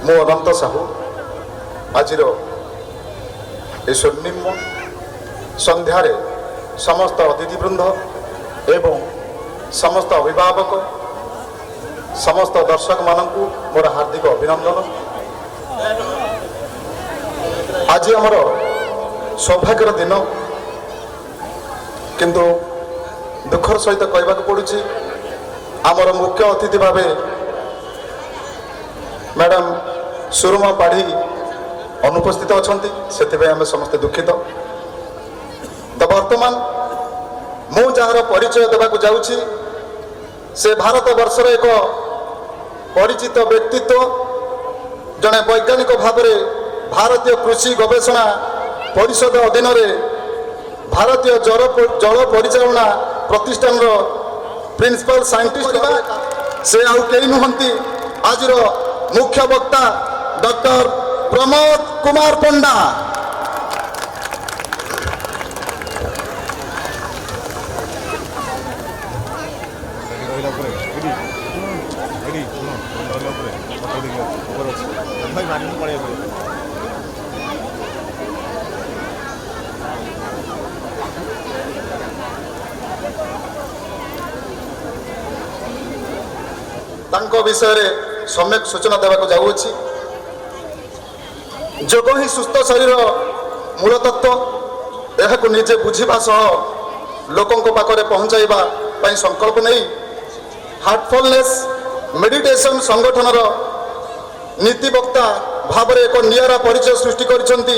ମୁଁ ଅନନ୍ତ ସାହୁ ଆଜିର ଏ ସ୍ୱର୍ଣ୍ଣିମ ସନ୍ଧ୍ୟାରେ ସମସ୍ତ ଅତିଥିବୃନ୍ଦ ଏବଂ ସମସ୍ତ ଅଭିଭାବକ ସମସ୍ତ ଦର୍ଶକମାନଙ୍କୁ ମୋର ହାର୍ଦ୍ଦିକ ଅଭିନନ୍ଦନ। ଆଜି ଆମର ସୌଭାଗ୍ୟର ଦିନ, କିନ୍ତୁ ଦୁଃଖର ସହିତ କହିବାକୁ ପଡ଼ୁଛି ଆମର ମୁଖ୍ୟ ଅତିଥି ଭାବେ ମ୍ୟାଡ଼ାମ ସୁରୁମା ପାଢ଼ୀ ଅନୁପସ୍ଥିତ ଅଛନ୍ତି, ସେଥିପାଇଁ ଆମେ ସମସ୍ତେ ଦୁଃଖିତ। ତ ବର୍ତ୍ତମାନ ମୁଁ ଯାହାର ପରିଚୟ ଦେବାକୁ ଯାଉଛି ସେ ଭାରତବର୍ଷର ଏକ ପରିଚିତ ବ୍ୟକ୍ତିତ୍ୱ, ଜଣେ ବୈଜ୍ଞାନିକ ଭାବରେ ଭାରତୀୟ କୃଷି ଗବେଷଣା ପରିଷଦ ଅଧୀନରେ ଭାରତୀୟ ଜଳ ପରିଚାଳନା ପ୍ରତିଷ୍ଠାନର ପ୍ରିନ୍ସିପାଲ ସାଇଣ୍ଟିଷ୍ଟ। ସେ ଆଉ କେହି ନୁହନ୍ତି ଆଜିର ମୁଖ୍ୟ ବକ୍ତା ଡକ୍ଟର ପ୍ରମୋଦ କୁମାର ପଣ୍ଡା। ତାଙ୍କ ବିଷୟରେ ସମ୍ୟକ ସୂଚନା ଦେବାକୁ ଯାଉଅଛି। ଯୋଗ ହିଁ ସୁସ୍ଥ ଶରୀର ମୂଳ ତତ୍ତ୍ୱ, ଏହାକୁ ନିଜେ ବୁଝିବା ସହ ଲୋକଙ୍କ ପାଖରେ ପହଞ୍ଚାଇବା ପାଇଁ ସଂକଳ୍ପ ନେଇ ହାର୍ଟଫୁଲନେସ୍ ମେଡିଟେସନ ସଂଗଠନର ନୀତି ବକ୍ତା ଭାବରେ ଏକ ନିଆରା ପରିଚୟ ସୃଷ୍ଟି କରିଛନ୍ତି।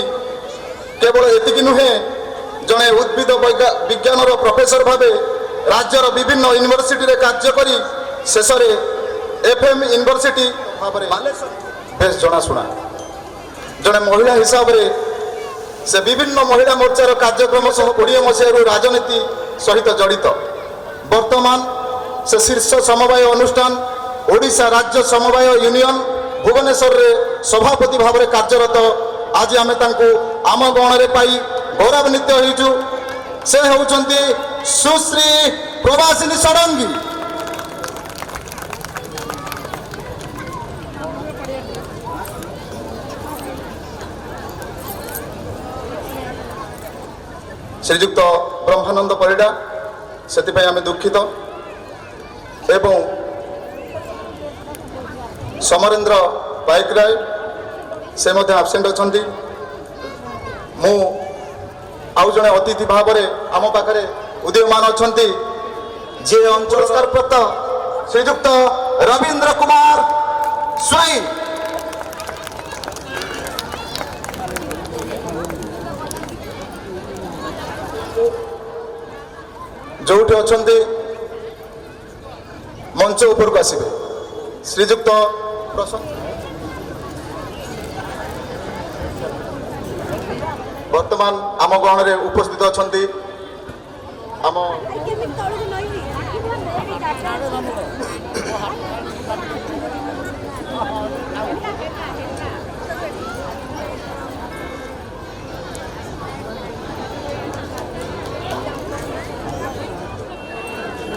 କେବଳ ଏତିକି ନୁହେଁ, ଜଣେ ଉଦ୍ଭିଦ ବିଜ୍ଞାନର ପ୍ରଫେସର ଭାବେ ରାଜ୍ୟର ବିଭିନ୍ନ ୟୁନିଭର୍ସିଟିରେ କାର୍ଯ୍ୟ କରି ଶେଷରେ FM ୟୁନିଭର୍ସିଟି ଭାବରେ ବେଶ ଜଣାଶୁଣା। ଜଣେ ମହିଳା ହିସାବରେ ସେ ବିଭିନ୍ନ ମହିଳା ମୋର୍ଚ୍ଚାର କାର୍ଯ୍ୟକ୍ରମ ସହ 20 ମସିହାରୁ ରାଜନୀତି ସହିତ ଜଡ଼ିତ। ବର୍ତ୍ତମାନ ସେ ଶୀର୍ଷ ସମବାୟ ଅନୁଷ୍ଠାନ ଓଡ଼ିଶା ରାଜ୍ୟ ସମବାୟ ୟୁନିୟନ ଭୁବନେଶ୍ୱରରେ ସଭାପତି ଭାବରେ କାର୍ଯ୍ୟରତ। ଆଜି ଆମେ ତାଙ୍କୁ ଆମ ଗଣରେ ପାଇ ଗୌରବାନ୍ୱିତ ହେଉଛୁ। ସେ ହେଉଛନ୍ତି ସୁଶ୍ରୀ ପ୍ରଭାସିନୀ ଷଡ଼ଙ୍ଗୀ। ଶ୍ରୀଯୁକ୍ତ ବ୍ରହ୍ମାନନ୍ଦ ପରିଡ଼ା, ସେଥିପାଇଁ ଆମେ ଦୁଃଖିତ। ଏବଂ ସମରେନ୍ଦ୍ର ପାଇକରାୟ, ସେ ମଧ୍ୟ ଆବସେଣ୍ଟ ଅଛନ୍ତି। ମୁଁ ଆଉ ଜଣେ ଅତିଥି ଭାବରେ ଆମ ପାଖରେ ଉଦୀୟମାନ ଅଛନ୍ତି, ଯିଏ ପୁରସ୍କାର ପ୍ରାପ୍ତ ଶ୍ରୀଯୁକ୍ତ ରବୀନ୍ଦ୍ର କୁମାର ସ୍ୱାଇଁ। ଯୋଉଠି ଅଛନ୍ତି ମଞ୍ଚ ଉପରକୁ ଆସିବେ ଶ୍ରୀଯୁକ୍ତ ବର୍ତ୍ତମାନ ଆମ ଗଣରେ ଉପସ୍ଥିତ ଅଛନ୍ତି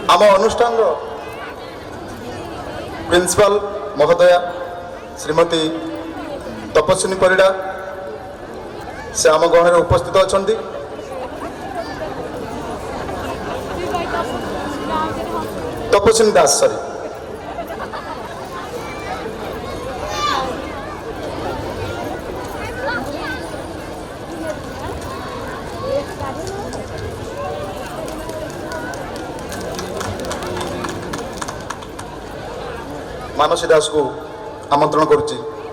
ଆମ ଅନୁଷ୍ଠାନର ପ୍ରିନ୍ସିପାଲ ମହୋଦୟା ଶ୍ରୀମତୀ ତପସ୍ୱିନୀ ପରିଡ଼ା, ସେ ଆମ ଗଣରେ ଉପସ୍ଥିତ ଅଛନ୍ତି। ତପସ୍ୱିନୀ ଦାସ, ସରି। ମାନସୀ ଦାସକୁ ଆମନ୍ତ୍ରଣ କରୁଛି।